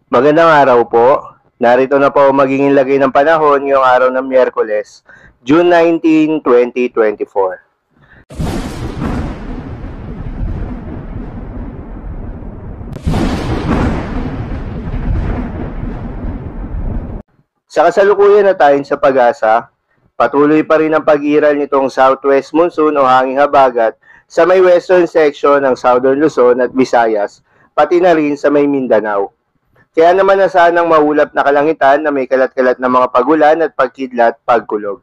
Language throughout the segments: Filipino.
Magandang araw po. Narito na po ang magiging lagay ng panahon ngayong araw ng Miyerkules, June 19, 2024. Sa kasalukuyan na tayo sa pag-asa, patuloy pa rin ang pag-iral nitong southwest monsoon o hanging habagat sa may western section ng Southern Luzon at Visayas, pati na rin sa may Mindanao. Kaya naman asahan ng maulap na kalangitan na may kalat-kalat na mga pagulan at pagkidlat, pagkulog.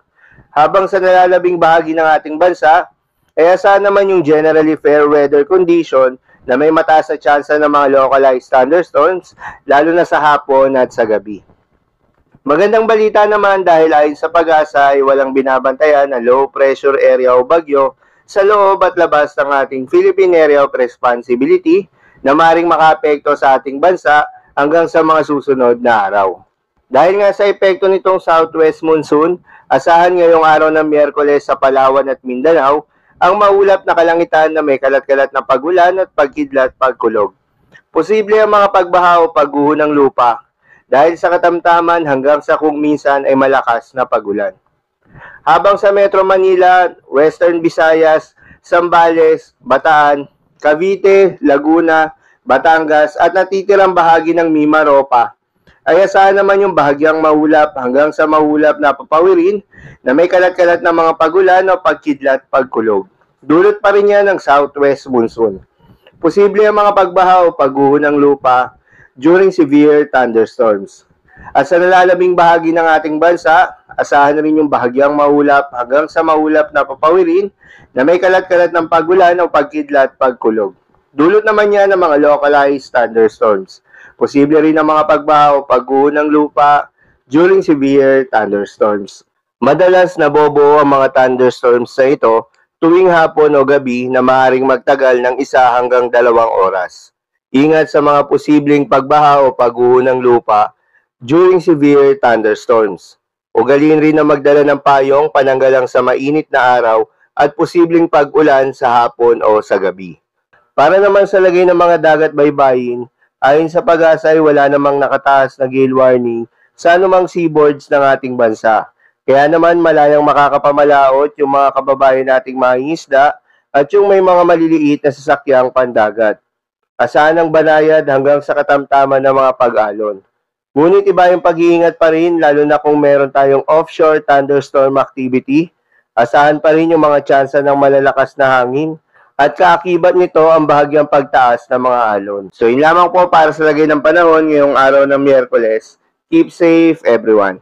Habang sa nalalabing bahagi ng ating bansa, ay asahan naman yung generally fair weather condition na may mataas na tsansa ng mga localized thunderstorms, lalo na sa hapon at sa gabi. Magandang balita naman dahil ayon sa pag-asa ay walang binabantayan na low pressure area o bagyo sa loob at labas ng ating Philippine Area of Responsibility na maring makaapekto sa ating bansa hanggang sa mga susunod na araw. Dahil nga sa epekto nitong southwest monsoon, asahan ngayong araw ng Miyerkules sa Palawan at Mindanao ang maulap na kalangitan na may kalat-kalat na pagulan at pagkidlat pagkulog. Posible ang mga pagbaha o pagguho ng lupa dahil sa katamtaman hanggang sa kung minsan ay malakas na pagulan. Habang sa Metro Manila, Western Visayas, Zambales, Bataan, Cavite, Laguna, Batangas at natitirang bahagi ng Mimaropa ay asahan naman yung bahagyang maulap hanggang sa maulap na papawirin na may kalat-kalat na mga pagulan o pagkidlat pagkulog. Dulot pa rin yan ng southwest monsoon. Posible ang mga pagbaha o pagguho ng lupa during severe thunderstorms. At sa nalalabing bahagi ng ating bansa, asahan na rin yung bahagyang maulap hanggang sa maulap na papawirin na may kalat-kalat ng pagulan o pagkidlat pagkulog. Dulot naman yan ng mga localized thunderstorms. Posible rin ang mga pagbaha o pagguho ng lupa during severe thunderstorms. Madalas nabobuo ang mga thunderstorms sa ito tuwing hapon o gabi na maaaring magtagal ng 1 hanggang 2 oras. Ingat sa mga posibleng pagbaha o pagguho ng lupa during severe thunderstorms. Ugaliin rin na magdala ng payong pananggalang sa mainit na araw at posibleng pag-ulan sa hapon o sa gabi. Para naman sa lagay ng mga dagat baybayin, ayon sa pag-asa ay wala namang nakataas na gale warning sa anumang seaboards ng ating bansa. Kaya naman malayang makakapamalaot yung mga kababayan nating mangingisda at yung may mga maliliit na sasakyang pandagat. Asahan ng banayad hanggang sa katamtaman ng mga pag-alon. Ngunit iba yung pag-iingat pa rin lalo na kung meron tayong offshore thunderstorm activity. Asahan pa rin yung mga tsansa ng malalakas na hangin at kaakibat nito ang bahagyang pagtaas ng mga alon. So yun lamang po para sa lagay ng panahon ngayong araw ng Miyerkules. Keep safe everyone.